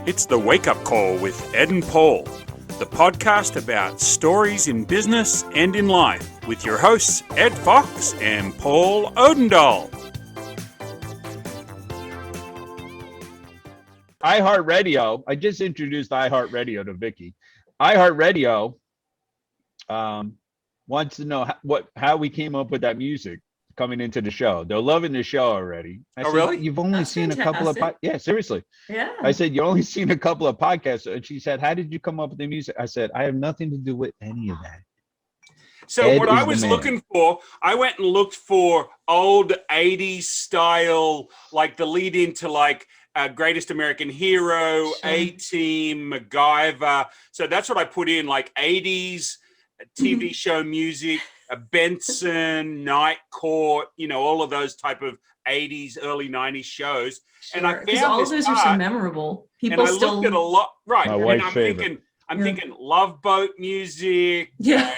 It's the Wake Up Call with Ed and Paul, the podcast about stories in business and in life with your hosts Ed Fox and Paul Odendahl. iHeartRadio. I just introduced iHeartRadio to Vicki. iHeartRadio wants to know how we came up with that music coming into the show. They're loving the show already. I said, really? You've only seen a couple of yeah, seriously. Yeah. I said, you only seen a couple of podcasts. And she said, how did you come up with the music? I said, I have nothing to do with any of that. So Ed what is I the was man. looking for, I went and looked for old 80s style, like the lead into like Greatest American Hero, Sure. A-Team, MacGyver. So that's what I put in, like 80s TV show music, Benson, Night Court, you know, all of those type of 80s, early 90s shows. Sure. And I found because all this of those are so memorable. People and I still looked at a lot, right? My And wife's I'm favorite. thinking Love Boat music, Yeah.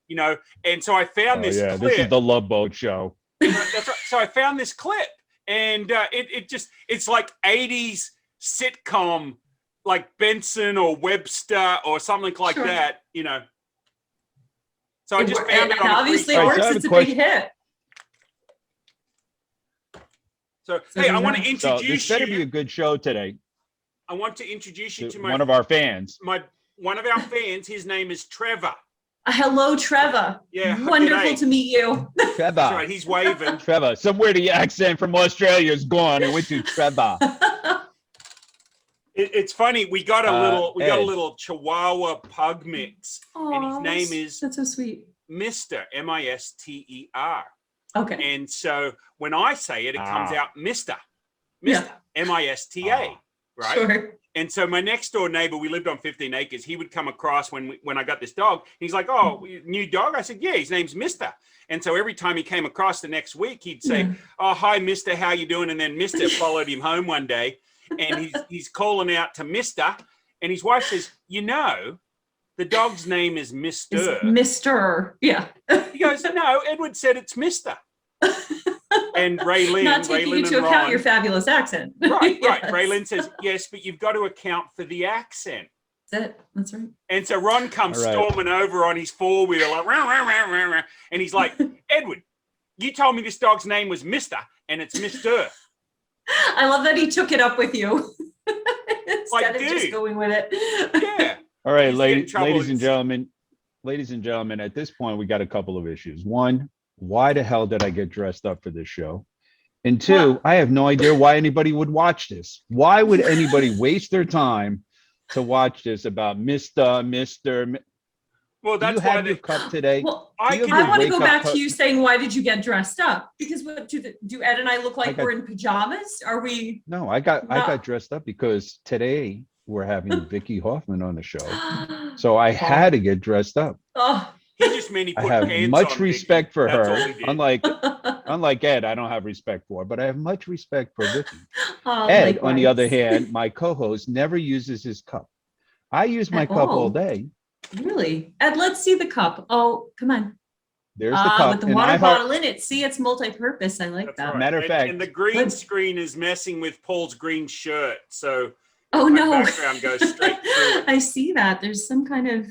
you know. And so I found this clip. This is the Love Boat show. That's right. So I found this clip, and it's like 80s sitcom, like Benson or Webster or something like Sure. that, you know. So I just found it and on obviously it All right, so I works. have It's a a big question. hit. So So hey, I there's want to that. So introduce this better be a you. good show today. I want to introduce you to One of our fans. one of our fans. His name is Trevor. Hello, Trevor. Yeah, Wonderful g'day. to meet you. Trevor. That's right. He's waving. Trevor. Somewhere the accent from Australia is gone and went to Trevor. It's funny. We got a Ed. little Chihuahua pug mix, and his Aw, name is that's so sweet. Mister, Mister. Okay. And so when I say it, it comes out Mister, Yeah. Mista, right? Sure. And so my next door neighbor, we lived on 15 acres. He would come across when I got this dog. He's like, "Oh, new dog?" I said, "Yeah, his name's Mister." And so every time he came across the next week, he'd say, Yeah. "Oh, hi, Mister, how you doing?" And then Mister followed him home one day, and he's calling out to Mister, and his wife says, "You know, the dog's name is Mister." It's Mr. Yeah. He goes, "No, Edward said it's Mister." And Raylene, Not taking Raylene into and account Ron, your fabulous accent. right. Yes. Raylene says, "Yes, but you've got to account for the accent." That's it. That's right. And so Ron comes All right. storming over on his four-wheel, like, "Rah, rah, rah, rah, rah." And he's like, "Edward, you told me this dog's name was Mister, and it's Mister." I love that he took it up with you instead of just dude. going with it. Yeah. All right, He's getting trouble. ladies and gentlemen, at this point, we got a couple of issues. One, why the hell did I get dressed up for this show? And two, Well- I have no idea why anybody would watch this. Why would anybody waste their time to watch this about Mister? Well, Do you that's why have your cup today? Well, I Do you can- have I your want to go wake-up back cup? to you saying, why did you get dressed up? Because what do Ed and I look like got- we're in pajamas? Are we? No, I got No. dressed up because today we're having Vicki Hoffman on the show. So I had to get dressed up. Oh. he just meant he I put have pants much on, respect Vicky. for That's her. all he did. Unlike Ed, I don't have respect for, but I have much respect for Vicki. Oh, Ed, on the likewise. other hand, my co-host, never uses his cup. I use my At cup all all. day. Really? Ed, let's see the cup. Oh, come on. There's the cup. With the and water I bottle in it. See, it's multi-purpose. I like That's that. right. Matter of And- fact- and the green Good. screen is messing with Paul's green shirt, so Oh my no. background goes straight through. I see that. There's some kind of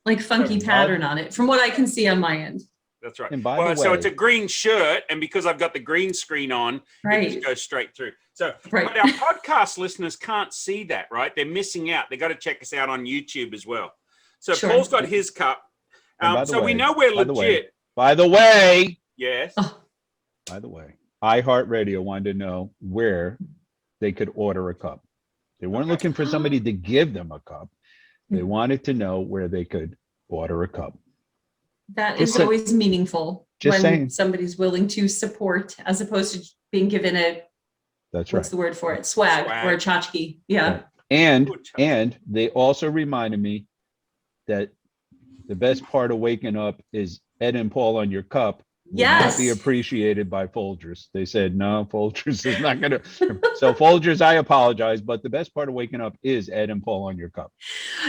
like funky So, pattern on it from what I can see on my end. That's right. And by Well, the so way- it's a green shirt, and because I've got the green screen on, it Right. just goes straight through. So, Right. but our podcast listeners can't see that, right? They're missing out. They got to check us out on YouTube as well. So Sure. Paul's got his cup. And by the So we way- know we're by the way- legit. By the way, Yes. Oh, iHeartRadio wanted to know where they could order a cup. They weren't Okay. looking for somebody to give them a cup. They Hmm. wanted to know where they could order a cup. that Just is say- always meaningful just when saying. somebody's willing to support as opposed to being given a That's right. what's the word for it? Swag, Swag. or a tchotchke. Yeah. And Good job. and they also reminded me that the best part of waking up is Ed and Paul on your cup would Yes. not be appreciated by Folgers. They said, no, Folgers is not going to. So Folgers, I apologize, but the best part of waking up is Ed and Paul on your cup.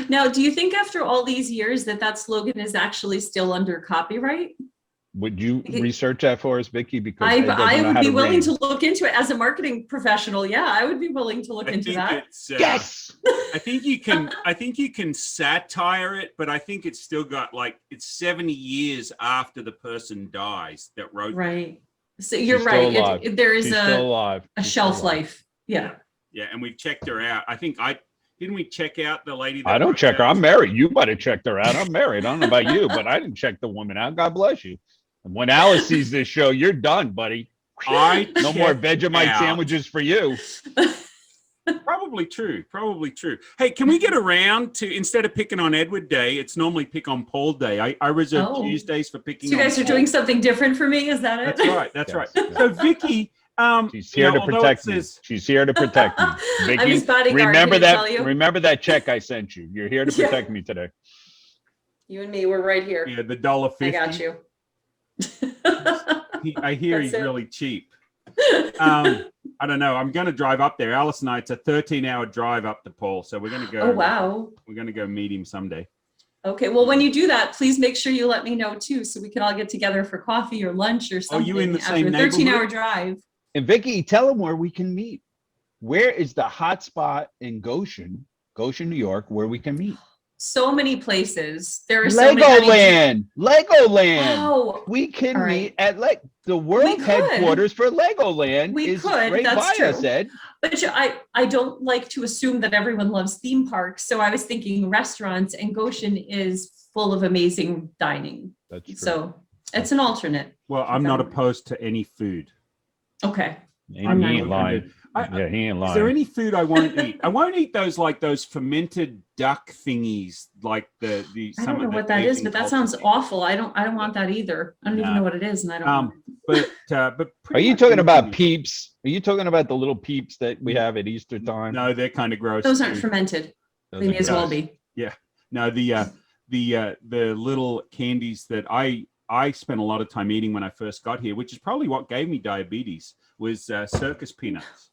Now, do you think after all these years that slogan is actually still under copyright? Would you research that for us, Vicki? Because I would be willing to look into it as a marketing professional. Yeah, I would be willing to look into that. Yes. I think you can satire it, but I think it's still got like it's 70 years after the person dies that wrote. Right. So you're right. There is a shelf life. Yeah. Yeah, and we've checked her out. I think didn't we check out the lady? I don't check her. I'm married. You might have checked her out. I'm married. I don't know about you, but I didn't check the woman out. God bless you. And when Alice sees this show, you're done, buddy. No more Vegemite sandwiches for you. Probably true. Hey, can we get around to, instead of picking on Edward Day, it's normally pick on Paul Day. I reserve Tuesdays for picking on So you guys are doing something different for me? Is that it? That's right. So Vicki, she's here to protect me. She's here to protect me. Vicki, remember that check I sent you. You're here to protect me today. You and me, we're right here. Yeah, the $1.50. I got you. I hear he's really cheap. I don't know. I'm going to drive up there. Alice and I, it's a 13-hour drive up to Paul. So we're going to go. Oh, wow. We're going to go meet him someday. Okay. Well, when you do that, please make sure you let me know too, so we can all get together for coffee or lunch or something. Oh, you in the same neighborhood? 13-hour drive. And Vicki, tell them where we can meet. Where is the hot spot in Goshen, New York, where we can meet? So many places. There are Legoland. Wow. We can meet at the world headquarters for Legoland. We is could. Right That's by true. us, Ed. But I don't like to assume that everyone loves theme parks. So I was thinking restaurants, and Goshen is full of amazing dining. That's true. So it's an alternate. Well, I'm not opposed to any food. Okay. He ain't lying. He ain't lying. Is there any food I won't eat? I won't eat those fermented duck thingies, like the. I don't know what that is, but that sounds awful. I don't want that either. I don't even know what it is, and I don't. But are you talking about peeps? Are you talking about the little peeps that we have at Easter time? No, they're kind of gross. Those aren't fermented. They may as well be. Yeah. No, the little candies that I spent a lot of time eating when I first got here, which is probably what gave me diabetes, was circus peanuts.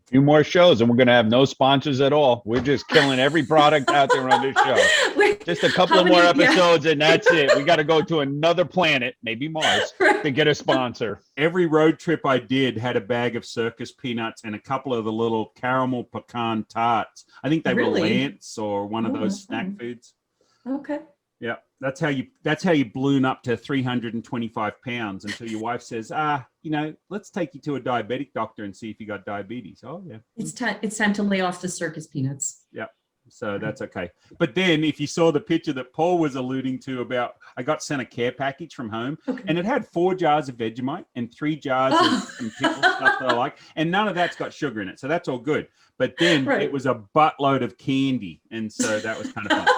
A few more shows and we're going to have no sponsors at all. We're just killing every product out there on this show. Just a couple of more episodes and that's it. We got to go to another planet, maybe Mars, to get a sponsor. Every road trip I did had a bag of circus peanuts and a couple of the little caramel pecan tarts. I think they were Lance or one of those snack foods. Okay. Yeah, that's how you balloon up to 325 pounds until your wife says, let's take you to a diabetic doctor and see if you got diabetes. Oh yeah. It's time to lay off the circus peanuts. Yeah. So that's okay. But then if you saw the picture that Paul was alluding to about, I got sent a care package from home and it had 4 jars of Vegemite and 3 jars of some pickle stuff that I like. And none of that's got sugar in it. So that's all good. But then it was a buttload of candy. And so that was kind of fun.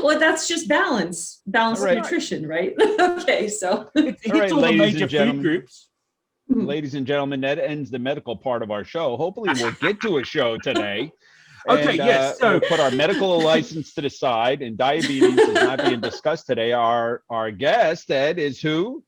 Well, that's just balanced nutrition, right? Okay, so it hits all the major food groups. Ladies and gentlemen, that ends the medical part of our show. Hopefully we'll get to a show today. Okay, yes. So we'll put our medical license to the side, and diabetes is not being discussed today. Our guest, Ed, is who?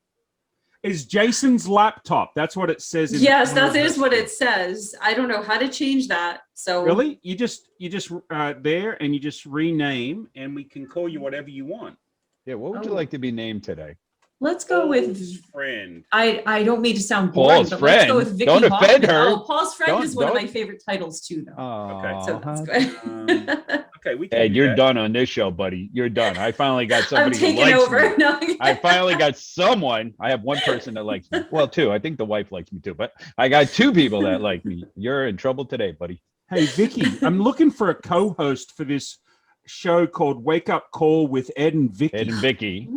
Is Jason's laptop. That's what it says. Yes, that is what it says. I don't know how to change that. So really, you just there and you just rename, and we can call you whatever you want. Yeah. What would you like to be named today? Let's go with friend. I don't mean to sound boring, Paul's but friend. Let's go with Vickie Don't Hoffman. offend her. Oh, Paul's friend is one of my favorite titles too, though. Okay, so that's good. Okay, we can. Hey, you're done on this show, buddy. You're done. I finally got somebody I'm taking who likes over. me. No. I finally got someone. I have one person that likes me. Well, 2. I think the wife likes me too, but I got 2 people that like me. You're in trouble today, buddy. Hey, Vicki, I'm looking for a co-host for this show called Wake Up Call with Ed and Vicki. Ed and Vicki.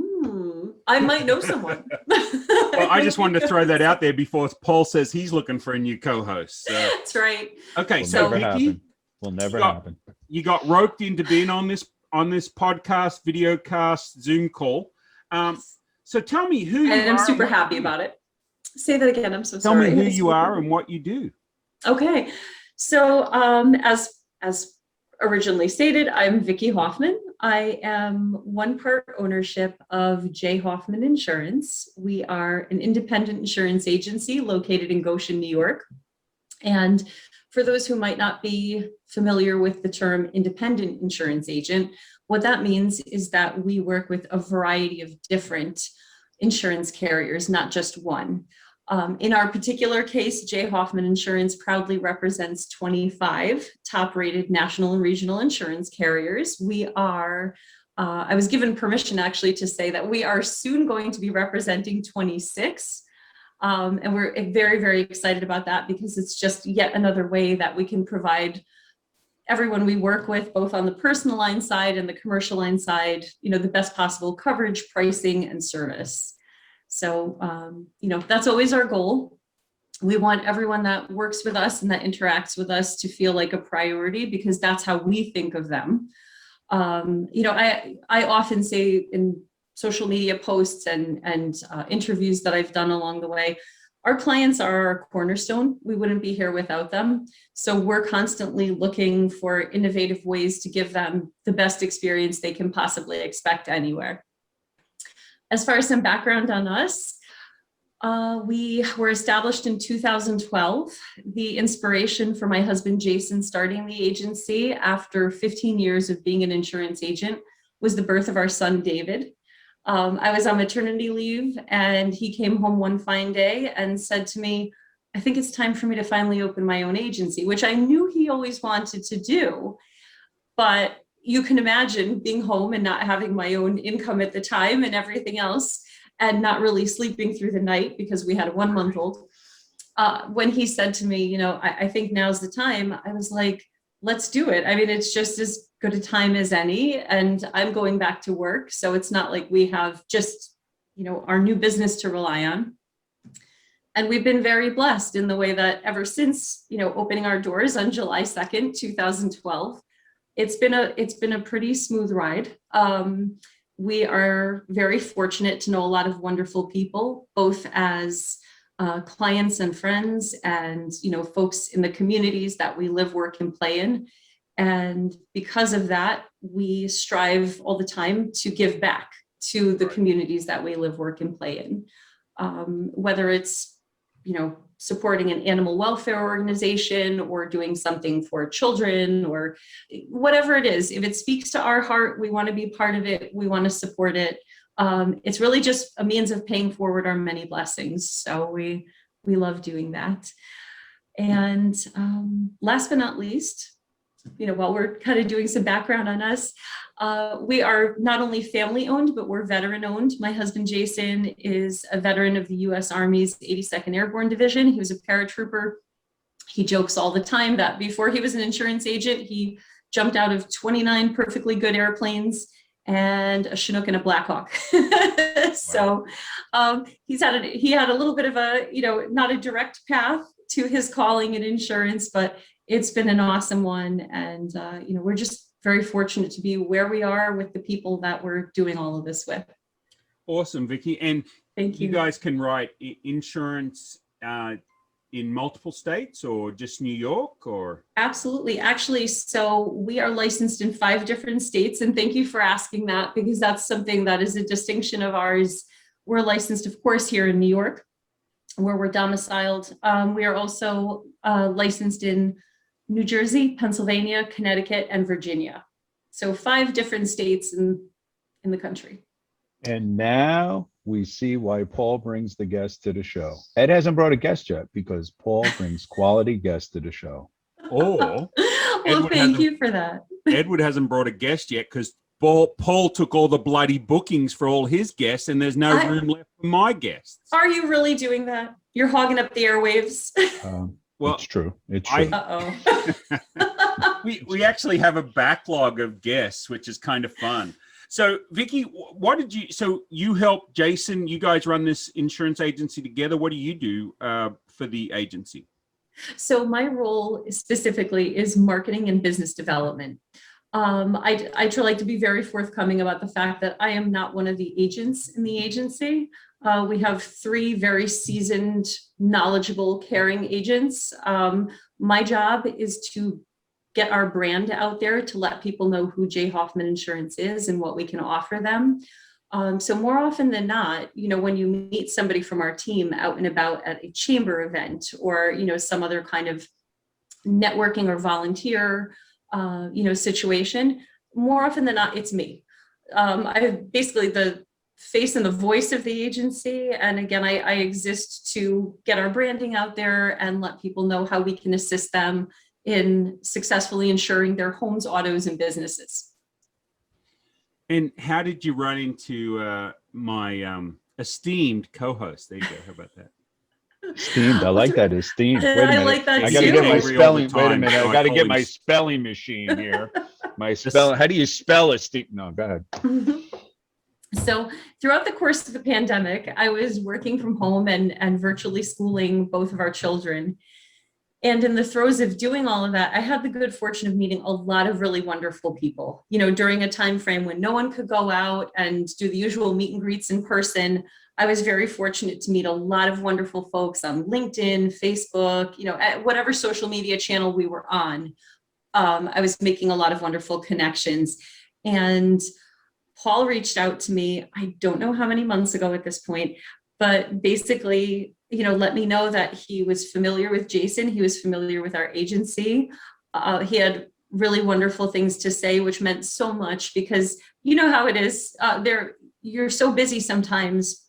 I might know someone. Well, I just wanted to throw that out there before Paul says he's looking for a new co-host. So. That's right. Okay, so Vicki, will never happen. You got roped into being on this podcast, video cast, Zoom call. So tell me who you are. And I'm super happy about it. Say that again. I'm so sorry. Tell me who you are and what you do. Okay. So as originally stated, I'm Vicki Hoffman. I am 1 part ownership of Hoffman Insurance. We are an independent insurance agency located in Goshen, New York. And for those who might not be familiar with the term independent insurance agent, what that means is that we work with a variety of different insurance carriers, not just one. In our particular case, J. Hoffman Insurance proudly represents 25 top-rated national and regional insurance carriers. We are, I was given permission actually to say that we are soon going to be representing 26. And we're very, very excited about that because it's just yet another way that we can provide everyone we work with, both on the personal line side and the commercial line side, the best possible coverage, pricing, and service. So, that's always our goal. We want everyone that works with us and that interacts with us to feel like a priority because that's how we think of them. I often say in social media posts and interviews that I've done along the way, our clients are our cornerstone. We wouldn't be here without them. So we're constantly looking for innovative ways to give them the best experience they can possibly expect anywhere. As far as some background on us, we were established in 2012. The inspiration for my husband, Jason, starting the agency after 15 years of being an insurance agent was the birth of our son, David. I was on maternity leave and he came home one fine day and said to me, I think it's time for me to finally open my own agency, which I knew he always wanted to do. But you can imagine being home and not having my own income at the time and everything else, and not really sleeping through the night because we had a 1-month-old. When he said to me, I think now's the time, I was like, let's do it. I mean, it's just as good a time as any, and I'm going back to work. So it's not like we have just, our new business to rely on. And we've been very blessed in the way that ever since, opening our doors on July 2nd, 2012, it's been a pretty smooth ride. We are very fortunate to know a lot of wonderful people, both as clients and friends and, folks in the communities that we live, work, and play in. And because of that, we strive all the time to give back to the communities that we live, work, and play in. Whether it's, supporting an animal welfare organization or doing something for children or whatever it is, if it speaks to our heart, we want to be part of it. We want to support it. It's really just a means of paying forward our many blessings. So we love doing that. And last but not least, while we're kind of doing some background on us, we are not only family owned, but we're veteran owned. My husband, Jason, is a veteran of the U.S. Army's 82nd Airborne Division. He was a paratrooper. He jokes all the time that before he was an insurance agent, he jumped out of 29 perfectly good airplanes and a Chinook and a Black Hawk. So he had a little bit of a, not a direct path to his calling in insurance, but it's been an awesome one. And, we're just very fortunate to be where we are with the people that we're doing all of this with. Awesome, Vicki. And thank you. You guys can write insurance in multiple states or just New York or? Absolutely. Actually, so we are licensed in 5 different states. And thank you for asking that, because that's something that is a distinction of ours. We're licensed, of course, here in New York, where we're domiciled. We are also licensed in New Jersey, Pennsylvania, Connecticut, and Virginia. So 5 different states in the country. And now we see why Paul brings the guest to the show. Ed hasn't brought a guest yet because Paul brings quality guests to the show. Oh, well, thank you for that. Edward hasn't brought a guest yet because Paul took all the bloody bookings for all his guests and there's no room left for my guests. Are you really doing that? You're hogging up the airwaves. Well, it's true. It's true. we actually have a backlog of guests, which is kind of fun. So, Vicki, so you help Jason, you guys run this insurance agency together. What do you do for the agency? So my role specifically is marketing and business development. I try like to be very forthcoming about the fact that I am not one of the agents in the agency. We have 3 very seasoned, knowledgeable, caring agents. My job is to get our brand out there to let people know who J. Hoffman Insurance is and what we can offer them. So more often than not, when you meet somebody from our team out and about at a chamber event or, some other kind of networking or volunteer, situation, more often than not, it's me. I basically the face and the voice of the agency. And again, I exist to get our branding out there and let people know how we can assist them in successfully insuring their homes, autos, and businesses. And how did you run into my esteemed co-host? There you go. How about that? Esteemed. I like that. Esteemed. Wait a minute. I like that I got to too. get my Angry all the spelling. Wait a time, minute. so I I got to call get him my spelling machine here. My spell. How do you spell esteemed? No, go ahead. So throughout the course of the pandemic, I was working from home and virtually schooling both of our children. And in the throes of doing all of that, I had the good fortune of meeting a lot of really wonderful people, you know, during a time frame when no one could go out and do the usual meet and greets in person. I was very fortunate to meet a lot of wonderful folks on LinkedIn, Facebook, you know, at whatever social media channel we were on. I was making a lot of wonderful connections. And Paul reached out to me, I don't know how many months ago at this point, but basically, you know, let me know that he was familiar with Jason. He was familiar with our agency. He had really wonderful things to say, which meant so much because you know how it is. You're so busy sometimes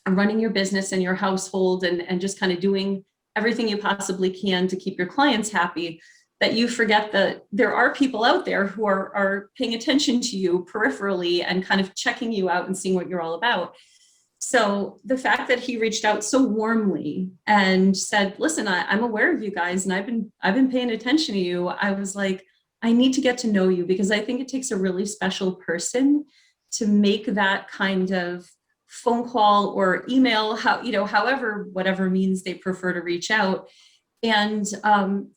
running your business and your household and just kind of doing everything you possibly can to keep your clients happy, that you forget that there are people out there who are paying attention to you peripherally and kind of checking you out and seeing what you're all about. So the fact that he reached out so warmly and said, listen, I'm aware of you guys and I've been paying attention to you. I was like, I need to get to know you because I think it takes a really special person to make that kind of phone call or email, however, whatever means they prefer to reach out. And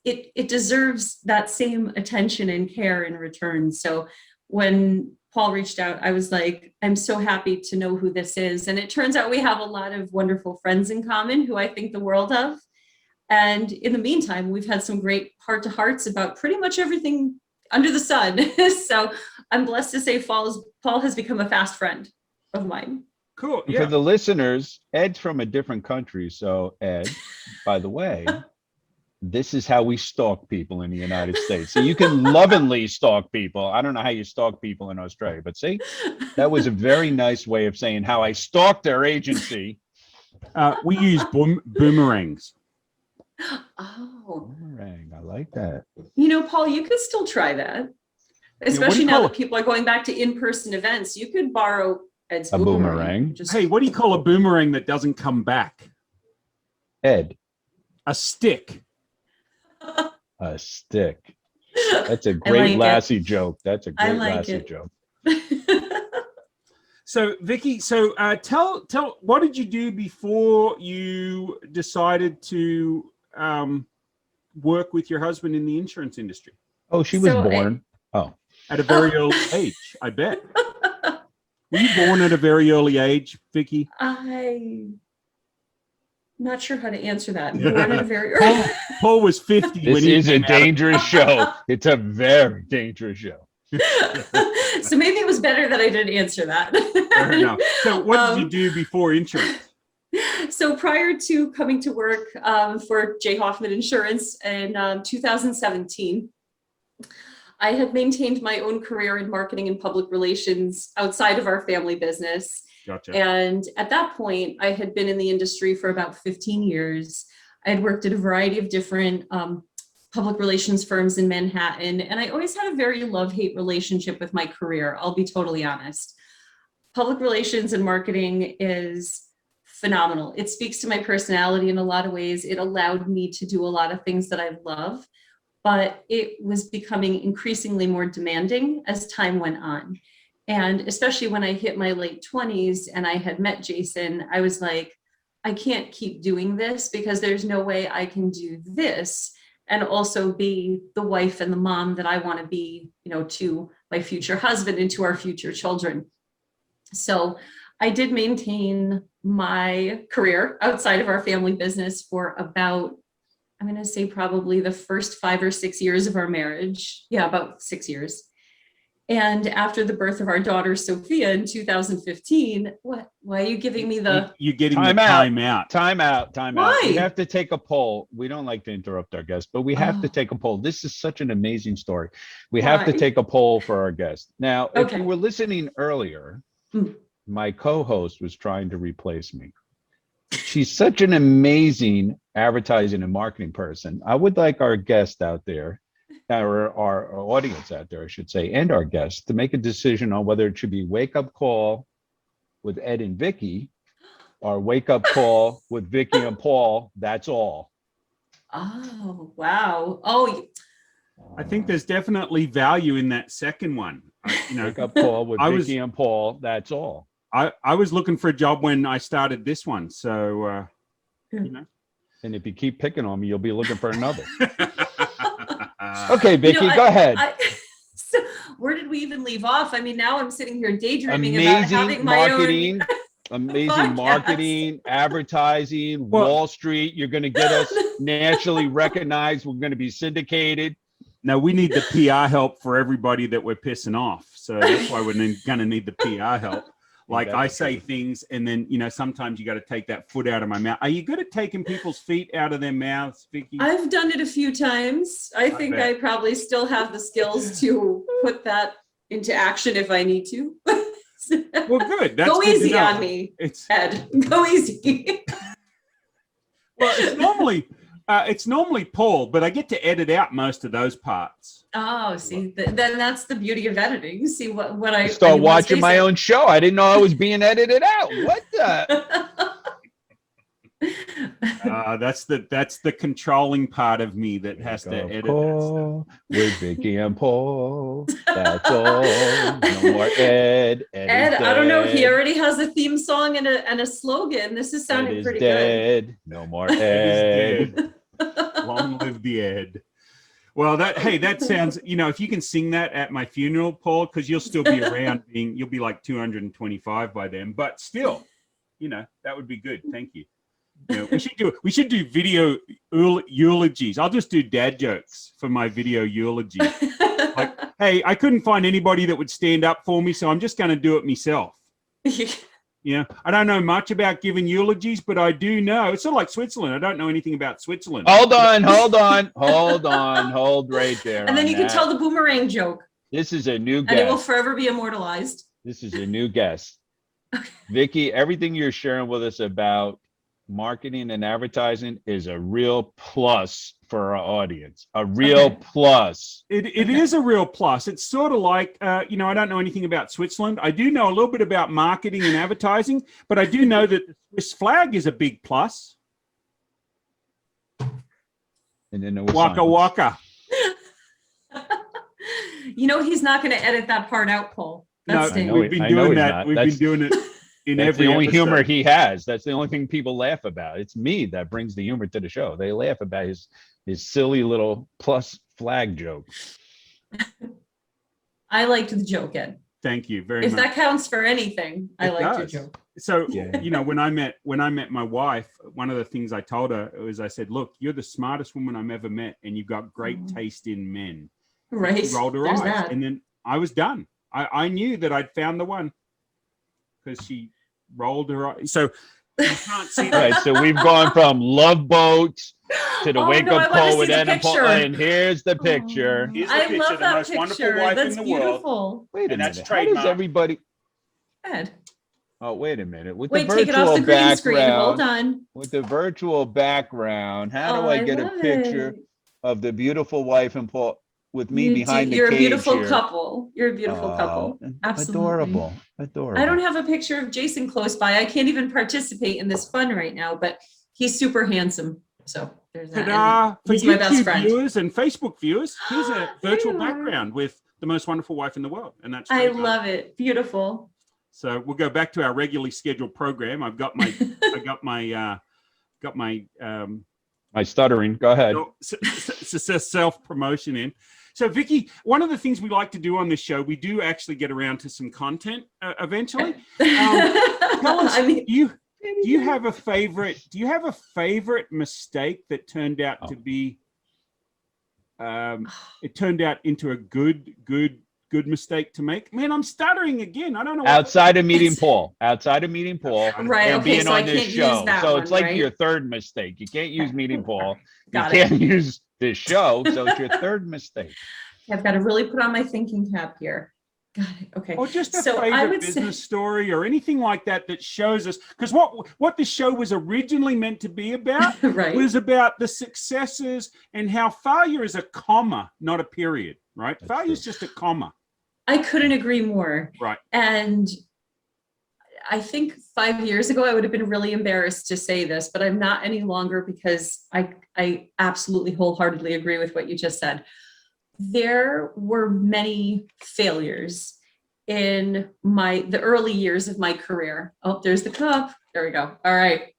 it deserves that same attention and care in return. So when Paul reached out, I was like, I'm so happy to know who this is. And it turns out we have a lot of wonderful friends in common who I think the world of. And in the meantime, we've had some great heart-to-hearts about pretty much everything under the sun. So I'm blessed to say Paul has become a fast friend of mine. Cool. Yeah. For the listeners, Ed's from a different country. So Ed, by the way, this is how we stalk people in the United States. So you can lovingly stalk people. I don't know how you stalk people in Australia, but see, that was a very nice way of saying how I stalked their agency. We use boomerangs. Oh, Boomerang. I like that. You know, Paul, you could still try that, especially now that people are going back to in-person events. You could borrow Ed's boomerang. Hey, what do you call a boomerang that doesn't come back? Ed. A stick. A stick. That's a great Lassie joke. That's a great Lassie joke. So Vicki, tell what did you do before you decided to work with your husband in the insurance industry? Oh, she was born. At a very early age, I bet. Were you born at a very early age, Vicki? I'm not sure how to answer that. Born at a very early. Paul was 50. This is a dangerous show. It's a very dangerous show. So maybe it was better that I didn't answer that. Fair enough. So what did you do before insurance? So prior to coming to work for Hoffman Insurance in 2017, I had maintained my own career in marketing and public relations outside of our family business. Gotcha. And at that point, I had been in the industry for about 15 years. I had worked at a variety of different public relations firms in Manhattan. And I always had a very love-hate relationship with my career. I'll be totally honest. Public relations and marketing is phenomenal. It speaks to my personality in a lot of ways. It allowed me to do a lot of things that I love, but it was becoming increasingly more demanding as time went on. And especially when I hit my late 20s and I had met Jason, I was like, I can't keep doing this because there's no way I can do this and also be the wife and the mom that I want to be, you know, to my future husband and to our future children. So I did maintain my career outside of our family business for about, I'm going to say probably the first 5 or 6 years of our marriage. Yeah, about 6 years. And after the birth of our daughter, Sophia, in 2015, why are you giving me the... You're getting time out. Time out. Why? We have to take a poll. We don't like to interrupt our guests, but we have to take a poll. This is such an amazing story. We have to take a poll for our guest. Now, if you were listening earlier, my co-host was trying to replace me. She's such an amazing advertising and marketing person. I would like our guest out there, or our audience out there, I should say, and our guests to make a decision on whether it should be Wake Up Call with Ed and Vicki or Wake Up Call with Vicki and Paul. That's all. Oh, wow. Oh, I think there's definitely value in that second one. Wake Up Call with Vicki and Paul. That's all. I was looking for a job when I started this one, so And if you keep picking on me, you'll be looking for another. Okay, Vicki, go ahead. So where did we even leave off? I mean, now I'm sitting here daydreaming about having my marketing, own amazing podcast. Marketing, advertising, Wall Street. You're going to get us nationally recognized. We're going to be syndicated. Now we need the PR help for everybody that we're pissing off. So that's why we're going to need the PR help. Like I say things, and then sometimes you got to take that foot out of my mouth. Are you good at taking people's feet out of their mouths, Vicki? I've done it a few times. I think I probably still have the skills to put that into action if I need to. Well, good. That's Go good easy to know. on me, Ed. Go easy. Well, it's normally Paul, but I get to edit out most of those parts. Oh, see, then that's the beauty of editing. See what I start watching my own show. I didn't know I was being edited out. What the? That's the controlling part of me that has to edit that stuff. With Vicki and Paul. That's all. No more Ed. Ed, I don't know. He already has a theme song and a slogan. This is sounding pretty good. No more Ed. Long live the Ed. Well, that sounds, if you can sing that at my funeral, Paul, because you'll still be around you'll be like 225 by then, but still, that would be good. Thank you. We should do video eulogies. I'll just do dad jokes for my video eulogy. Like, hey, I couldn't find anybody that would stand up for me, so I'm just going to do it myself. I don't know much about giving eulogies, but I do know. It's sort of like Switzerland. I don't know anything about Switzerland. Hold right there. And then you can tell the boomerang joke. This is a new guest. And it will forever be immortalized. This is a new guest. Vicki, everything you're sharing with us about marketing and advertising is a real plus for our audience. A real plus. It is a real plus. It's sort of like, I don't know anything about Switzerland. I do know a little bit about marketing and advertising, but I do know that the Swiss flag is a big plus. And then there was Waka waka. He's not going to edit that part out, Paul. We've been doing that. We've been doing it. That's the only episode. humor he has. That's the only thing people laugh about. It's me that brings the humor to the show. They laugh about his silly little plus flag joke. I liked the joke, Ed. Thank you very much. If that counts for anything, I liked your joke. So, when I met my wife, one of the things I told her was, I said, look, you're the smartest woman I've ever met, and you've got great taste in men. Right. She rolled her eyes. That. And then I was done. I knew that I'd found the one because she rolled her eyes. So you can't see that. Right, so we've gone from Love Boat to the Wake Up Call with Ed and Paul. And here's the picture. Here's the I picture, love the that most picture. wonderful wife That's in the beautiful. world. Wait a And minute. that's How does trademark. everybody? Ed. Oh, wait a minute. With Wait, the take it off virtual the green screen. Hold background, on. with the virtual background, how do I get a love picture it. of the beautiful wife and Paul with me behind the You're a cage beautiful here? couple. You're a beautiful couple. Absolutely. Adorable. I don't have a picture of Jason close by. I can't even participate in this fun right now, but he's super handsome. So there's that. Ta-da! For He's my best YouTube friend. viewers and Facebook viewers, here's a There virtual you are. background with the most wonderful wife in the world, and that's I trademark. love it. Beautiful. So we'll go back to our regularly scheduled program. I've got my My stuttering. Go ahead. self-promotion in. So Vicki, one of the things we like to do on this show, we do actually get around to some content eventually. Tell us, do you have a favorite? Do you have a favorite mistake that turned out to be? It turned out into a good mistake to make. Man, I'm stuttering again. I don't know. Outside of meeting Paul, Right. and Okay. being So I on this can't show. use that So one, it's like right? your third mistake. You can't use meeting Paul. Got you it. can't use this show. So it's your third mistake. I've got to really put on my thinking cap here. Got it. Okay. Or just a So I favorite would business say, story or anything like that that shows us, because what this show was originally meant to be about right. was about the successes and how failure is a comma, not a period, right? Failure is just a comma. I couldn't agree more. Right. And I think 5 years ago, I would have been really embarrassed to say this, but I'm not any longer, because I absolutely wholeheartedly agree with what you just said. There were many failures in the early years of my career. Oh, there's the cup. There we go. All right.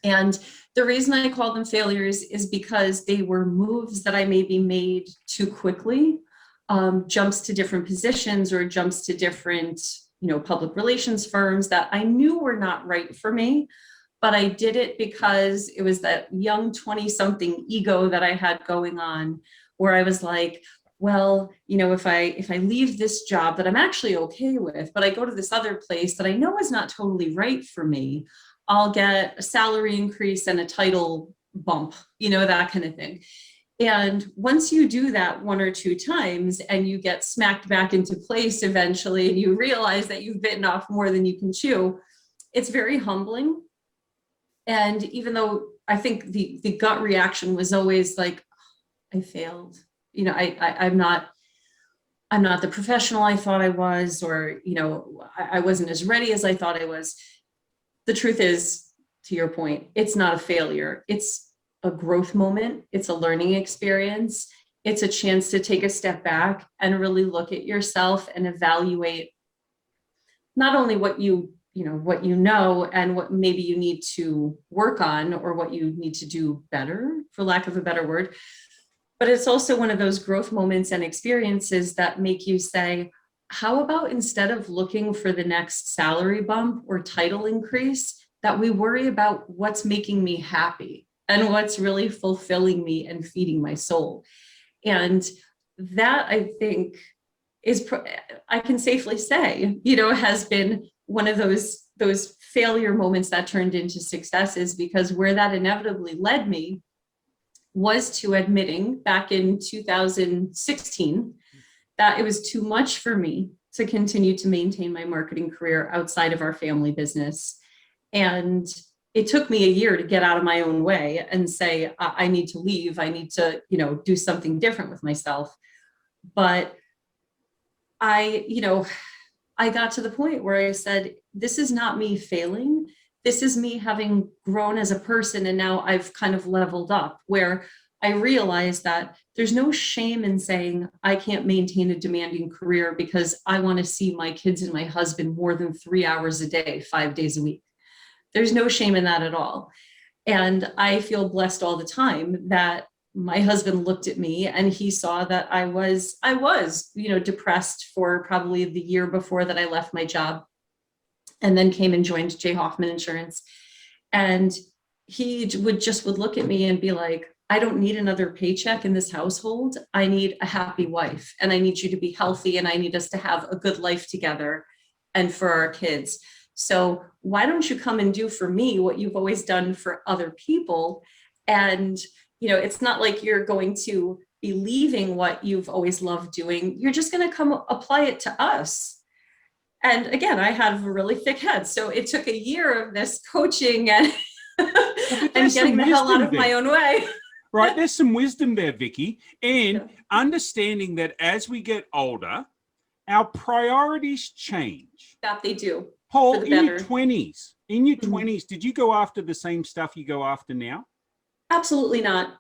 And the reason I call them failures is because they were moves that I maybe made too quickly, jumps to different positions or jumps to different, public relations firms that I knew were not right for me. But I did it because it was that young 20-something ego that I had going on, where I was like, well, if I leave this job that I'm actually okay with, but I go to this other place that I know is not totally right for me, I'll get a salary increase and a title bump, that kind of thing. And once you do that 1 or 2 times and you get smacked back into place eventually, and you realize that you've bitten off more than you can chew, it's very humbling. And even though I think the gut reaction was always like, I failed, I'm not the professional I thought I was, or, I wasn't as ready as I thought I was. The truth is, to your point, it's not a failure. It's a growth moment. It's a learning experience. It's a chance to take a step back and really look at yourself and evaluate not only what you know and what maybe you need to work on or what you need to do better, for lack of a better word. But it's also one of those growth moments and experiences that make you say, how about instead of looking for the next salary bump or title increase, that we worry about what's making me happy and what's really fulfilling me and feeding my soul. And that, I think, I can safely say, has been one of those failure moments that turned into successes, because where that inevitably led me was to admitting back in 2016 that it was too much for me to continue to maintain my marketing career outside of our family business. And it took me a year to get out of my own way and say, I need to leave. I need to, do something different with myself. But I got to the point where I said, this is not me failing. This is me having grown as a person. And now I've kind of leveled up, where I realized that there's no shame in saying I can't maintain a demanding career because I want to see my kids and my husband more than 3 hours a day, 5 days a week. There's no shame in that at all. And I feel blessed all the time that my husband looked at me and he saw that I was, depressed for probably the year before that I left my job, and then came and joined Hoffman Insurance. And he would look at me and be like, I don't need another paycheck in this household. I need a happy wife, and I need you to be healthy, and I need us to have a good life together and for our kids. So why don't you come and do for me what you've always done for other people? And, it's not like you're going to be leaving what you've always loved doing. You're just going to come apply it to us. And again, I have a really thick head. So it took a year of this coaching and, and getting the hell out of my own way. Right. There's some wisdom there, Vicki, and understanding that as we get older, our priorities change. That they do. Paul, in your 20s, did you go after the same stuff you go after now? Absolutely not.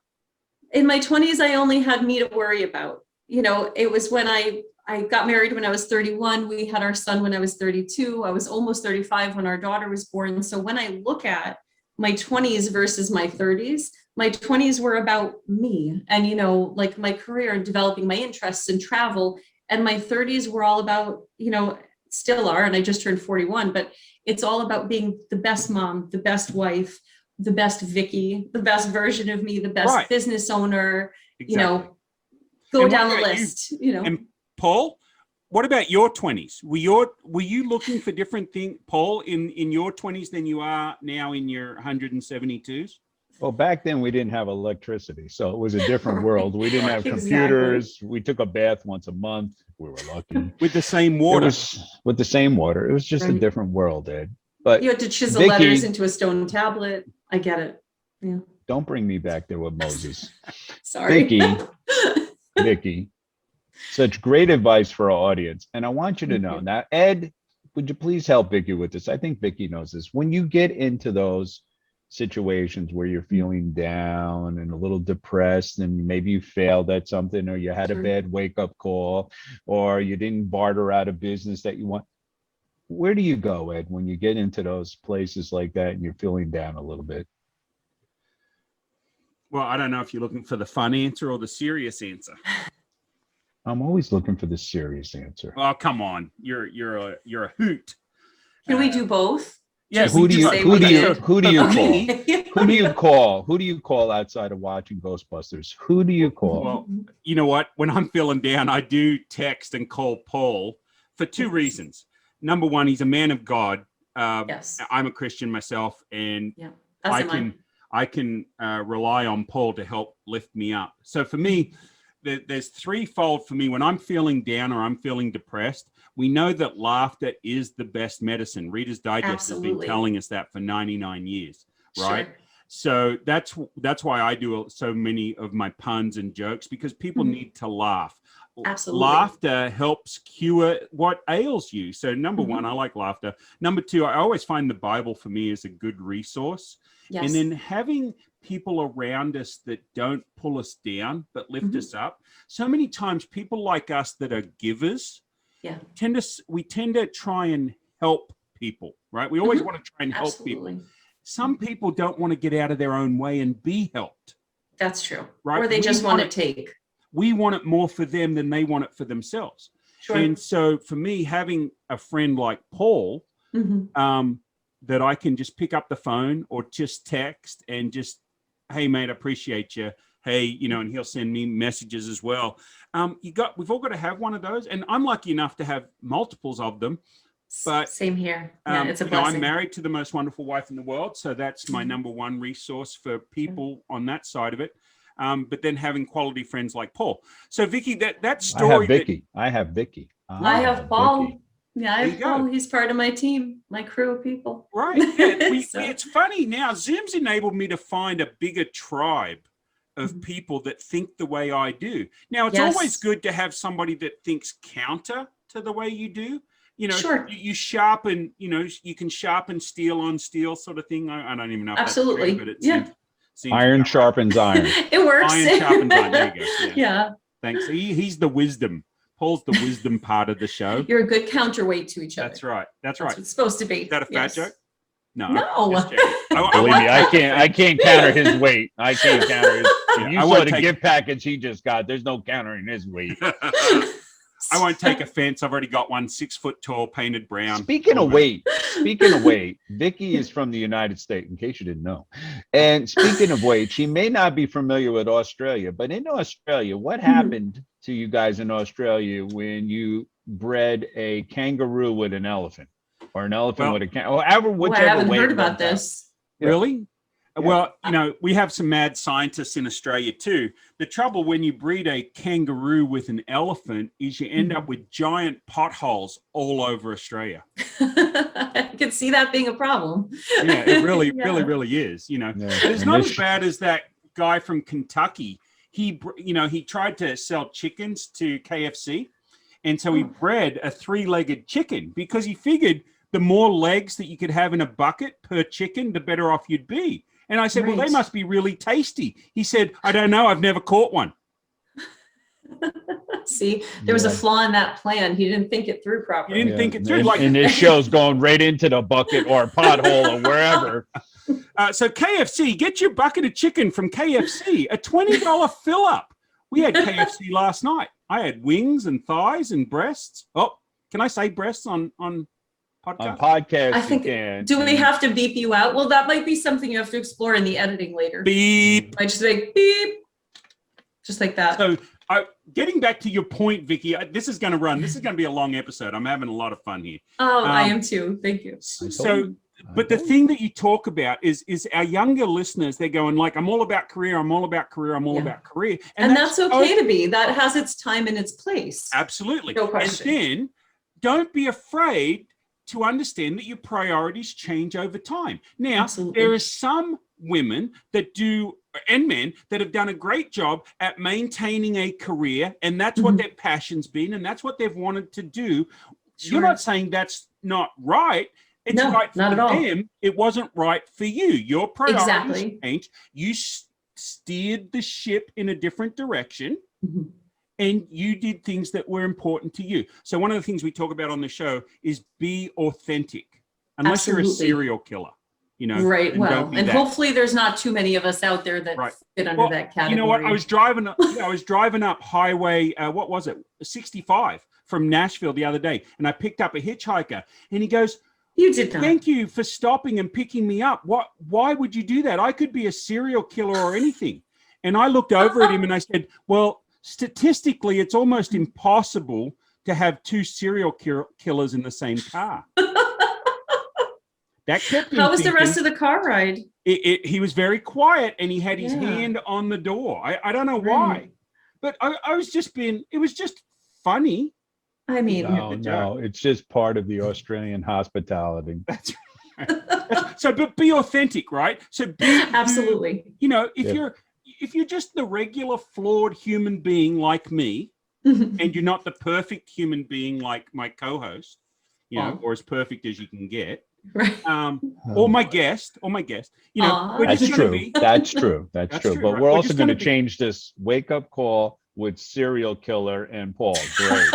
In my 20s, I only had me to worry about. It was when I got married when I was 31. We had our son when I was 32. I was almost 35 when our daughter was born. So when I look at my 20s versus my 30s, my 20s were about me and, like my career and developing my interests and travel. And my 30s were all about, still are, and I just turned 41, but it's all about being the best mom, the best wife, the best Vicki, the best version of me, the best business owner, exactly. Go and down the list, And Paul, what about your 20s? Were you looking for different things, Paul, in your 20s than you are now in your 172s? Well, back then we didn't have electricity, so it was a different world. We didn't have Exactly. computers. We took a bath once a month. We were lucky. With the same It water. was with the same water. It was just a Right. different world, Ed. But You had to chisel Vicki- letters into a stone tablet. I get it. Yeah. don't bring me back there with Moses. Sorry. Vicki, such great advice for our audience. And I want you to Thank know you. now, Ed, would you please help Vicki with this? I think Vicki knows this. When you get into those situations where you're feeling down and a little depressed and maybe you failed at something or you had a Sure. bad wake-up call or you didn't barter out a business that you want, where do you go, Ed, when you get into those places like that and you're feeling down a little bit? Well, I don't know if you're looking for the fun answer or the serious answer. I'm always looking for the serious answer. Oh, come on. You're a hoot. Can we do both? Yeah, Who we do you say who what do you you did. who do you call? Okay. Who do you call? Who do you call outside of watching Ghostbusters? Who do you call? Well, you know what? When I'm feeling down, I do text and call Paul for two reasons. Number one, he's a man of God. Yes. I'm a Christian myself, and Yeah. That's I can rely on Paul to help lift me up. So for me, there's threefold for me. When I'm feeling down or I'm feeling depressed, we know that laughter is the best medicine. Reader's Digest has been Absolutely. telling us that for 99 years, right? Sure. So that's why I do so many of my puns and jokes, because people Mhm. need to laugh. Absolutely. Laughter helps cure what ails you. So number Mhm. one, I like laughter. Number two, I always find the Bible for me is a good resource. Yes. And then having people around us that don't pull us down, but lift Mhm. us up. So many times people like us that are givers, Yeah. we tend to try and help people, right? We always Mhm. want to try and help people. Absolutely. Some people don't want to get out of their own way and be helped. That's true. Right. Or they We just want to want take. We want it more for them than they want it for themselves. Sure. And so for me, having a friend like Paul, Mhm. that I can just pick up the phone or just text and just, hey mate, I appreciate you. Hey, and he'll send me messages as well. We've all got to have one of those. And I'm lucky enough to have multiples of them. But Same here. Yeah, it's a blessing. I'm married to the most wonderful wife in the world. So that's my number one resource for people on that side of it. But then having quality friends like Paul. So Vicki, that story. I have Vicki. I have Paul. Vicki. Yeah, I There have you Paul. go. He's part of my team, my crew of people. Right. Yeah, So- it's funny now. Zoom's enabled me to find a bigger tribe of Mhm. people that think the way I do. Now, it's Yes. always good to have somebody that thinks counter to the way you do. Sure. You sharpen, you can sharpen steel on steel sort of thing. I don't even know if Absolutely. that's true, but it Yeah. seems Iron about right. sharpens iron. It works. Iron sharpens iron. There you go. Yeah. Thanks. He's the wisdom. Paul's the wisdom part of the show. You're a good counterweight to each other. That's right. That's That's right. what it's supposed to be. Is that a fat Yes. joke? No. No. just joking. Believe me, I can't counter his weight. I can't counter his. Yeah, If you I saw won't the take- gift package he just got, there's no countering his weight. I won't take offense. I've already got one 6 foot tall, painted brown. Speaking of weight, Vicki is from the United States, in case you didn't know. And speaking of weight, she may not be familiar with Australia, but in Australia, what happened to you guys in Australia when you bred a kangaroo with an elephant, or an elephant with a kangaroo? Oh, I haven't heard about this. Yeah. Really? Yeah. Well, we have some mad scientists in Australia too. The trouble when you breed a kangaroo with an elephant is you end up with giant potholes all over Australia. I could see that being a problem. Yeah, it really, Yeah. really is. Yeah. But it's And not this- as bad as that guy from Kentucky. He tried to sell chickens to KFC, and so he bred a 3-legged chicken because he figured the more legs that you could have in a bucket per chicken, the better off you'd be. And I said, well, they Right. must be really tasty. He said, I don't know. I've never caught one. See, there was a Yeah. flaw in that plan. He didn't think it through You properly. didn't think it through. And this show's going right into the bucket or pothole or wherever. So KFC, get your bucket of chicken from KFC, a $20 fill up. We had KFC last night. I had wings and thighs and breasts. Oh, can I say breasts on podcast? On podcast, I think, you can. do we have to beep you out? Well, that might be something you have to explore in the editing later. Beep. I just like beep, just like that. So getting back to your point, Vicki, this is going to be a long episode. I'm having a lot of fun here. Oh, I am too. Thank you. So But the thing that you talk about is our younger listeners, they're going like, I'm all about career, I'm all about career, I'm all about career. And that's okay to be. That has its time and its place. Absolutely. No question. And then don't be afraid to understand that your priorities change over time. Now, there are some women that do, and men that have done a great job at maintaining a career, and that's what their passion's been, and that's what they've wanted to do. You're not saying that's not right. It's right for them. It wasn't right for you. Your priorities changed. You steered the ship in a different direction, and you did things that were important to you. So one of the things we talk about on the show is be authentic, unless you're a serial killer. You know, right. Well, and hopefully there's not too many of us out there that fit under that category. You know what? I was driving up highway, what was it? 65 from Nashville the other day. And I picked up a hitchhiker and he goes, "You did not. Thank you for stopping and picking me up. Why would you do that? I could be a serial killer or anything." And I looked over at him and I said, "Well, statistically, it's almost impossible to have two serial killers in the same car." That kept him How was thinking. the rest of the car ride? He was very quiet and he had his hand on the door. I don't know why, but I was just it was just funny. I mean, no, it's just part of the Australian hospitality. That's right. So, but be authentic, right? So be absolutely. You know, if you're just the regular flawed human being like me, and you're not the perfect human being like my co-host, you know, or as perfect as you can get. Right. Or my guest, you know, that's true. That's true. That's true. But we're also going to change this wake up call with serial killer and Paul. Great.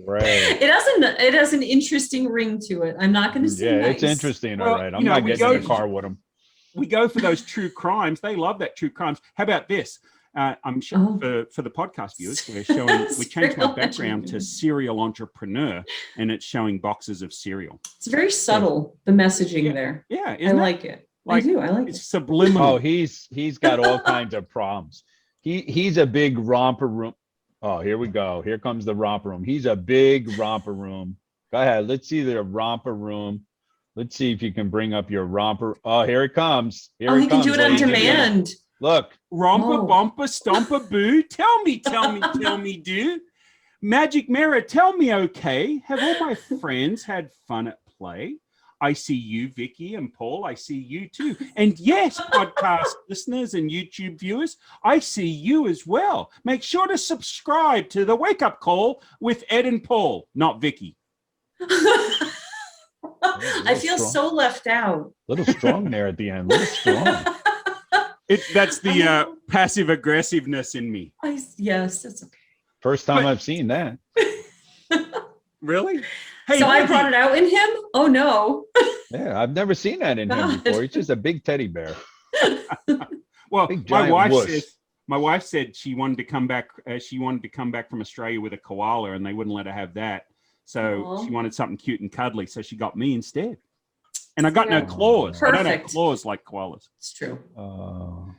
Great. It has an interesting ring to it. I'm not going to say nice. It's interesting. All right. I'm not getting in the car with him. We go for those true crimes. They love that true crimes. How about this? I'm sure for the podcast viewers, we changed my background to serial entrepreneur, and it's showing boxes of cereal. It's very subtle, the messaging there. Yeah, I like it. I do. I like it. Subliminal. Oh, he's got all kinds of problems. He's a big romper room. Oh, here we go. Here comes the romper room. He's a big romper room. Go ahead. Let's see the romper room. Let's see if you can bring up your romper. Oh, here it comes. He can do it on demand. Look. Romper, bumper, stomper, boo. Tell me, do. Magic mirror, tell me, okay. Have all my friends had fun at play? I see you, Vicki and Paul. I see you too. And yes, podcast listeners and YouTube viewers, I see you as well. Make sure to subscribe to the Wake Up Call with Ed and Paul, not Vicki. I feel so left out. A little strong there at the end. A little strong. That's the passive aggressiveness in me. Yes, that's okay. First time I've seen that. Really? Hey, so I brought it out in him? Oh no. Yeah, I've never seen that in him before. He's just a big teddy bear. Well, my wife said she wanted to come back. She wanted to come back from Australia with a koala, and they wouldn't let her have that. So she wanted something cute and cuddly. So she got me instead. And I got no claws. Perfect. I don't have claws like koalas. It's true.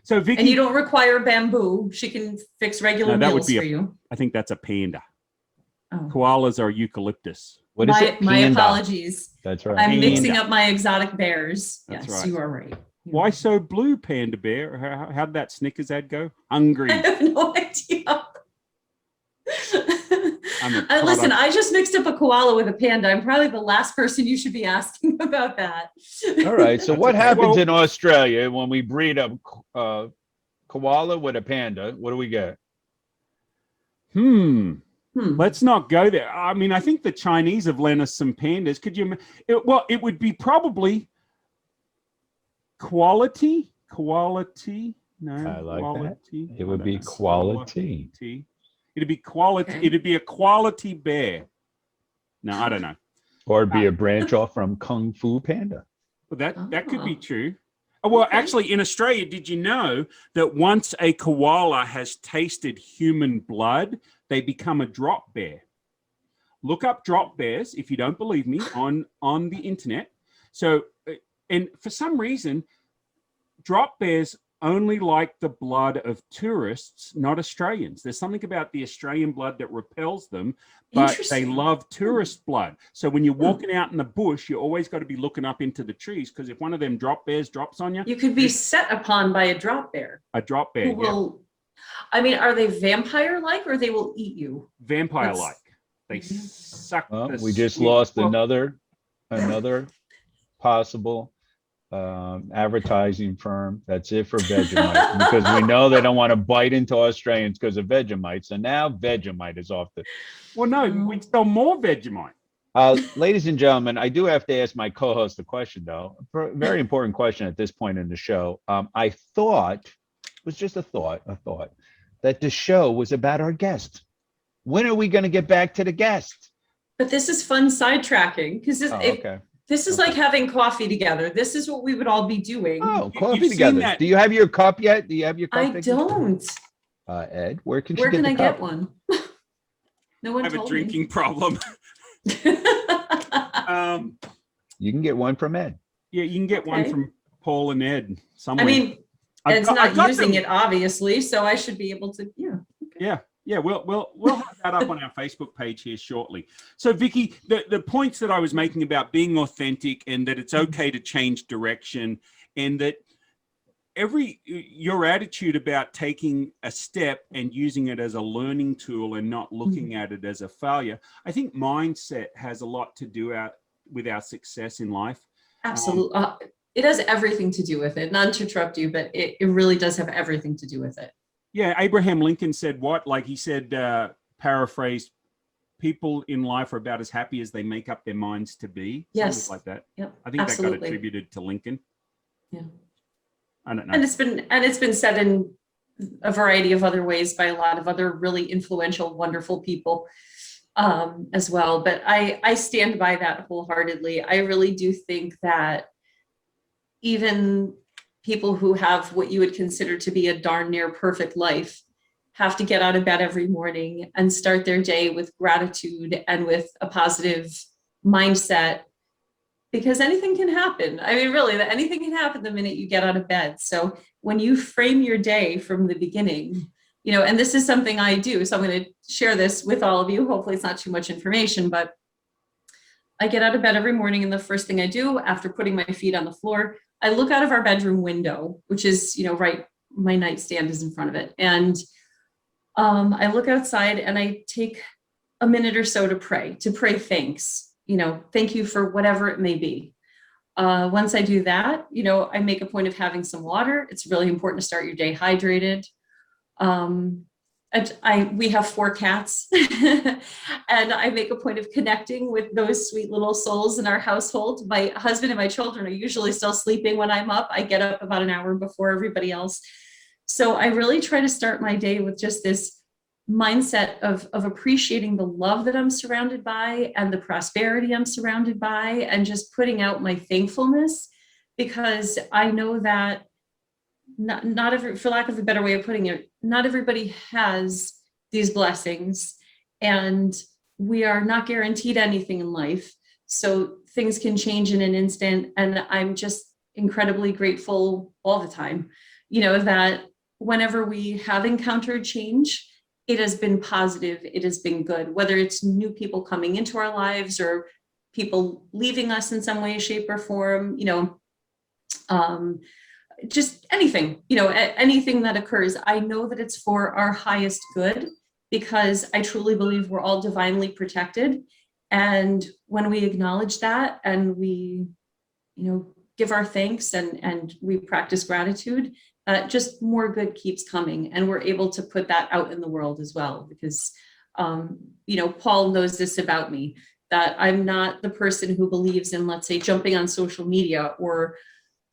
So Vicki, and you don't require bamboo. She can fix regular meals for you. I think that's a panda. Oh. Koalas are eucalyptus. What is it? My apologies. That's right. I'm mixing up my exotic bears. That's yes, right. You are right. Why so blue, Panda Bear? How'd that Snickers ad go? Hungry. I have no idea. Listen, I just mixed up a koala with a panda. I'm probably the last person you should be asking about that. All right. So what happens in Australia when we breed a koala with a panda? What do we get? Let's not go there. I mean, I think the Chinese have lent us some pandas. Could you? It would be probably quality. No, I like quality. That. It would be quality. It'd be quality. Okay. It'd be a quality bear. No, I don't know. Or it'd be a branch off from Kung Fu Panda. Well, that could be true. Well, actually, in Australia, did you know that once a koala has tasted human blood, they become a drop bear? Look up drop bears if you don't believe me on the internet. So, and for some reason, drop bears only like the blood of tourists, not Australians. There's something about the Australian blood that repels them, but they love tourist blood. So when you're walking out in the bush, you always got to be looking up into the trees, because if one of them drop bears drops on you, you could be set upon by a drop bear. A drop bear, who will, I mean, are they vampire-like, or they will eat you? Vampire-like. They suck. Well, we just lost another possible advertising firm. That's it for Vegemite, because we know they don't want to bite into Australians because of Vegemite. So now Vegemite is off the. Well, no, we sell more Vegemite. Ladies and gentlemen, I do have to ask my co-host a question, though. A very important question at this point in the show. I thought, it was just a thought, that the show was about our guest. When are we going to get back to the guest? But this is fun sidetracking, because Okay. This is like having coffee together. This is what we would all be doing. Oh, coffee together. Do you have your cup yet? Do you have your cup? I don't. Ed, where can I get one? No one I have told a drinking me. problem. You can get one from Ed. Yeah, you can get one from Paul and Ed somewhere. I mean, Ed's not using it, obviously, so I should be able to, Yeah, we'll have that up on our Facebook page here shortly. So, Vicki, the points that I was making about being authentic, and that it's okay to change direction, and that your attitude about taking a step and using it as a learning tool and not looking at it as a failure, I think mindset has a lot to do with our success in life. Absolutely. It has everything to do with it. Not to interrupt you, but it really does have everything to do with it. Yeah, Abraham Lincoln said what? Like he said, paraphrased, people in life are about as happy as they make up their minds to be. Yes. Something like that. Yep. I think Absolutely. that got attributed to Lincoln. Yeah. I don't know. And it's been said in a variety of other ways by a lot of other really influential, wonderful people as well. But I stand by that wholeheartedly. I really do think that even people who have what you would consider to be a darn near perfect life have to get out of bed every morning and start their day with gratitude and with a positive mindset, because anything can happen. I mean, really, anything can happen the minute you get out of bed. So when you frame your day from the beginning, and this is something I do, so I'm going to share this with all of you. Hopefully it's not too much information, but I get out of bed every morning, and the first thing I do after putting my feet on the floor, I look out of our bedroom window, which is, right, my nightstand is in front of it. And I look outside and I take a minute or so to pray thanks, thank you for whatever it may be. Once I do that, I make a point of having some water. It's really important to start your day hydrated. We have 4 cats and I make a point of connecting with those sweet little souls in our household. My husband and my children are usually still sleeping when I'm up. I get up about an hour before everybody else. So I really try to start my day with just this mindset of appreciating the love that I'm surrounded by and the prosperity I'm surrounded by, and just putting out my thankfulness, because I know that not every, for lack of a better way of putting it, not everybody has these blessings, and we are not guaranteed anything in life. So things can change in an instant. And I'm just incredibly grateful all the time, that whenever we have encountered change, it has been positive. It has been good, whether it's new people coming into our lives or people leaving us in some way, shape, or form, just anything, anything that occurs. I know that it's for our highest good, because I truly believe we're all divinely protected. And when we acknowledge that and we, give our thanks and we practice gratitude, just more good keeps coming. And we're able to put that out in the world as well, because, Paul knows this about me, that I'm not the person who believes in, let's say, jumping on social media or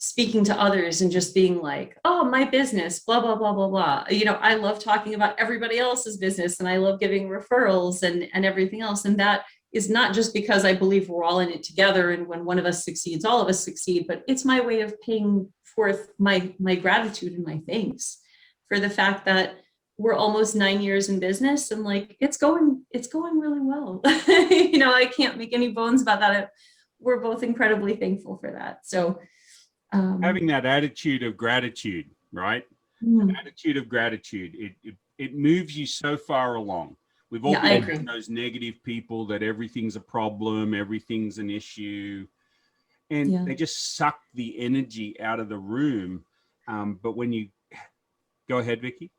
speaking to others and just being like, oh, my business, blah, blah, blah, blah, blah. I love talking about everybody else's business, and I love giving referrals and everything else. And that is not just because I believe we're all in it together, and when one of us succeeds, all of us succeed, but it's my way of paying forth my gratitude and my thanks for the fact that we're almost 9 years in business, and it's going really well. I can't make any bones about that. We're both incredibly thankful for that. So having that attitude of gratitude right? Mm. Attitude of gratitude. It moves you so far along. We've all I been agree. those negative people that everything's a problem, everything's an issue, and they just suck the energy out of the room. But when you go ahead, Vicki.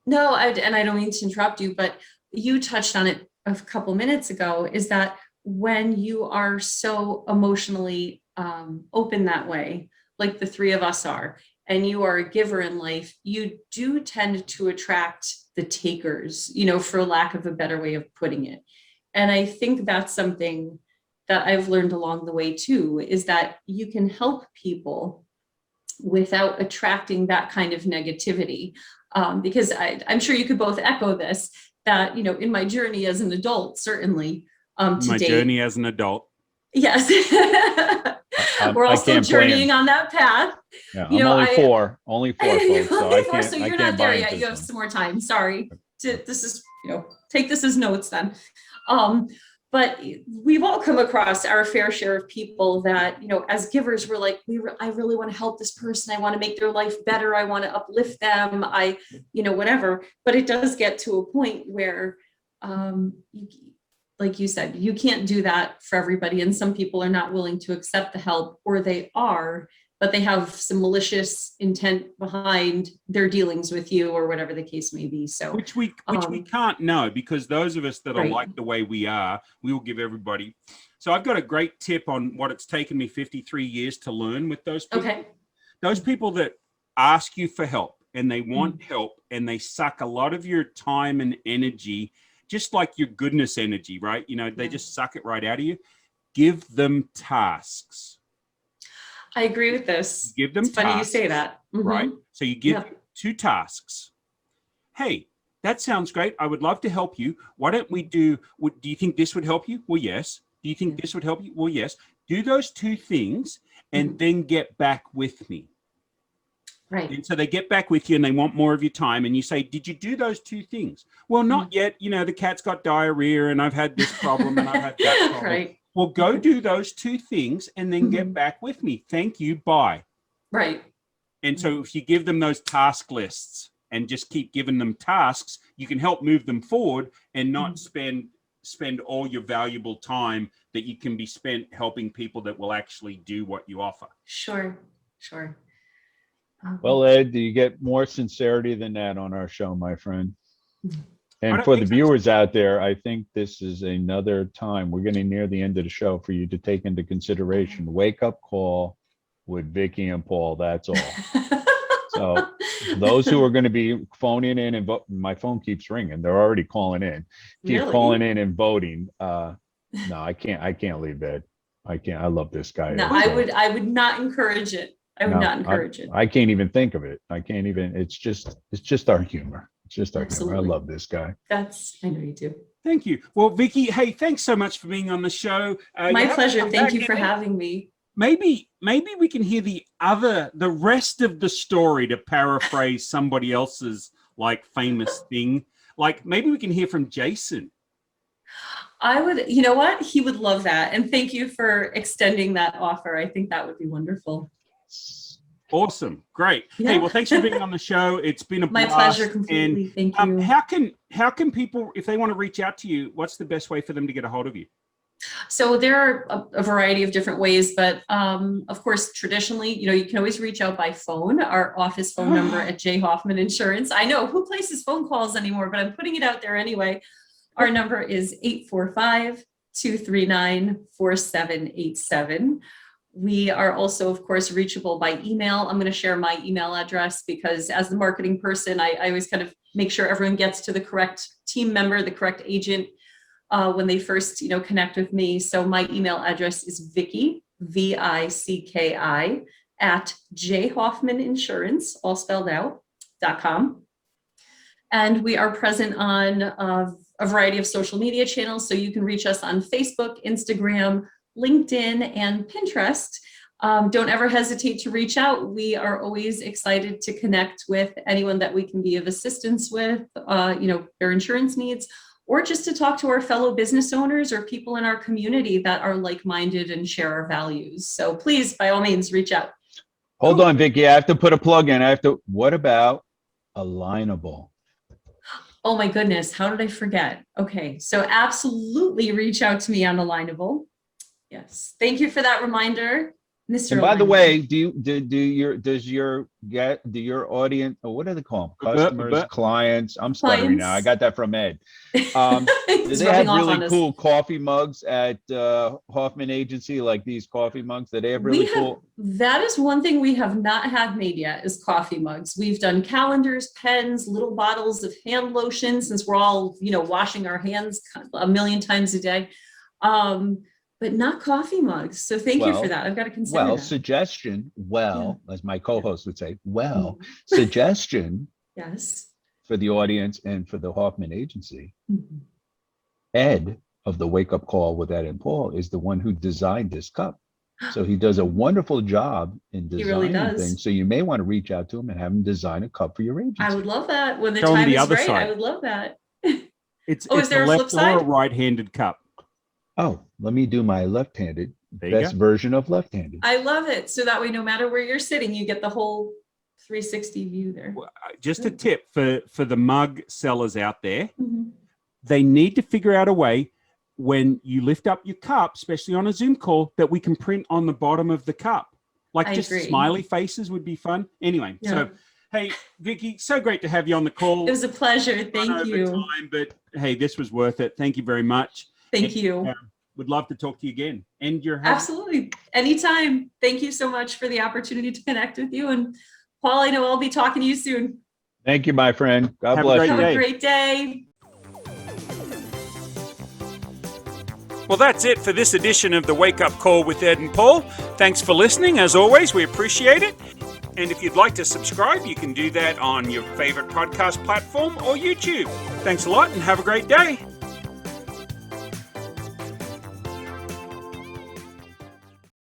No, and I don't mean to interrupt you, but you touched on it a couple minutes ago, is that when you are so emotionally open that way, like the three of us are, and you are a giver in life, you do tend to attract the takers, for lack of a better way of putting it. And I think that's something that I've learned along the way too, is that you can help people without attracting that kind of negativity. Because I'm sure you could both echo this, that, in my journey as an adult, certainly to My date, journey as an adult. Yes. We're all still journeying on that path. Yeah, I'm only four, folks. So I can't. So you're not there yet. You have some more time. Sorry. This is, take this as notes then. But we've all come across our fair share of people that, as givers, we're like, I really want to help this person. I want to make their life better. I want to uplift them. Whatever. But it does get to a point where, like you said, you can't do that for everybody. And some people are not willing to accept the help, or they are, but they have some malicious intent behind their dealings with you, or whatever the case may be. So which we can't know, because those of us that are right. like the way we are, we will give everybody. So I've got a great tip on what it's taken me 53 years to learn with those people. Okay. Those people that ask you for help and they want help and they suck a lot of your time and energy, just like your goodness energy, right? They just suck it right out of you. Give them tasks. I agree with this. Give them tasks. Funny you say that. Right? So you give them 2 tasks. Hey, that sounds great. I would love to help you. Why don't we do you think this would help you? Well, yes. Do you think this would help you? Well, yes. Do those 2 things and then get back with me. Right. And so they get back with you and they want more of your time. And you say, did you do those 2 things? Well, not yet. The cat's got diarrhea and I've had this problem and I've had that problem. Right. Well, go do those 2 things and then get back with me. Thank you. Bye. Right. And so if you give them those task lists and just keep giving them tasks, you can help move them forward and not spend all your valuable time that you can be spent helping people that will actually do what you offer. Sure. Well, Ed, do you get more sincerity than that on our show, my friend? And for the viewers out there, I think this is another time, we're getting near the end of the show, for you to take into consideration wake up call with Vicki and Paul. That's all. So those who are going to be phoning in and my phone keeps ringing. They're already calling in. Keep calling in and voting. No, I can't leave Ed. I can't. I love this guy. No, I would not encourage it. I would not encourage it. I can't even think of it. I can't even. It's just our humor. It's just our humor. I love this guy. I know you do. Thank you. Well, Vicki, hey, thanks so much for being on the show. My pleasure. Thank you for having me. Maybe we can hear the rest of the story, to paraphrase somebody else's famous thing. Maybe we can hear from Jason. I would, you know what? He would love that. And thank you for extending that offer. I think that would be wonderful. Awesome. Great. Yeah. Hey, well, thanks for being on the show. It's been a blast. My pleasure completely. And, thank you. How can people, if they want to reach out to you, what's the best way for them to get a hold of you? So there are a variety of different ways, but of course, traditionally, you can always reach out by phone. Our office phone number at Hoffman Insurance. I know, who places phone calls anymore, but I'm putting it out there anyway. Our number is 845-239-4787. We are also, of course, reachable by email. I'm going to share my email address because as the marketing person, I always kind of make sure everyone gets to the correct team member, the correct agent when they first, connect with me. So my email address is Vicki, Vicki, at jhoffmaninsurance, all spelled out, .com. And we are present on a variety of social media channels. So you can reach us on Facebook, Instagram, LinkedIn, and Pinterest. Don't ever hesitate to reach out. We are always excited to connect with anyone that we can be of assistance with, their insurance needs, or just to talk to our fellow business owners or people in our community that are like-minded and share our values. So please, by all means, reach out. Hold on, Vicki. I have to put a plug in. What about alignable? Oh my goodness. How did I forget? Okay. So absolutely reach out to me on Alignable. Yes. Thank you for that reminder, Mr. And by the Alignable. way, does your audience, or what do they call them? Customers, clients. I'm stuttering now. I got that from Ed. Do they have really cool coffee mugs at Hoffman Agency, like these coffee mugs? That they have really cool? That is one thing we have not had made yet, is coffee mugs. We've done calendars, pens, little bottles of hand lotion, since we're all, washing our hands a million times a day. But not coffee mugs. So thank you for that. I've got to consider that. Suggestion, as my co-host would say, suggestion. Yes. For the audience and for the Hoffman Agency. Ed of the Wake Up Call with Ed and Paul is the one who designed this cup. So he does a wonderful job in designing things. So you may want to reach out to him and have him design a cup for your agency. I would love that. When the time is right, I would love that. It's is there a left or a right-handed cup? Oh, let me do my left-handed, best version of left-handed. I love it. So that way, no matter where you're sitting, you get the whole 360 view there. Well, just a tip for the mug sellers out there. They need to figure out a way, when you lift up your cup, especially on a Zoom call, that we can print on the bottom of the cup. Like just smiley faces would be fun. Anyway, so hey, Vicki, so great to have you on the call. It was a pleasure. Thank you. But hey, this was worth it. Thank you very much. Thank you. Would love to talk to you again. And absolutely anytime. Thank you so much for the opportunity to connect with you. And Paul, I know I'll be talking to you soon. Thank you, my friend. God bless you. Have a great day. Well, that's it for this edition of the Wake Up Call with Ed and Paul. Thanks for listening. As always, we appreciate it. And if you'd like to subscribe, you can do that on your favorite podcast platform or YouTube. Thanks a lot and have a great day.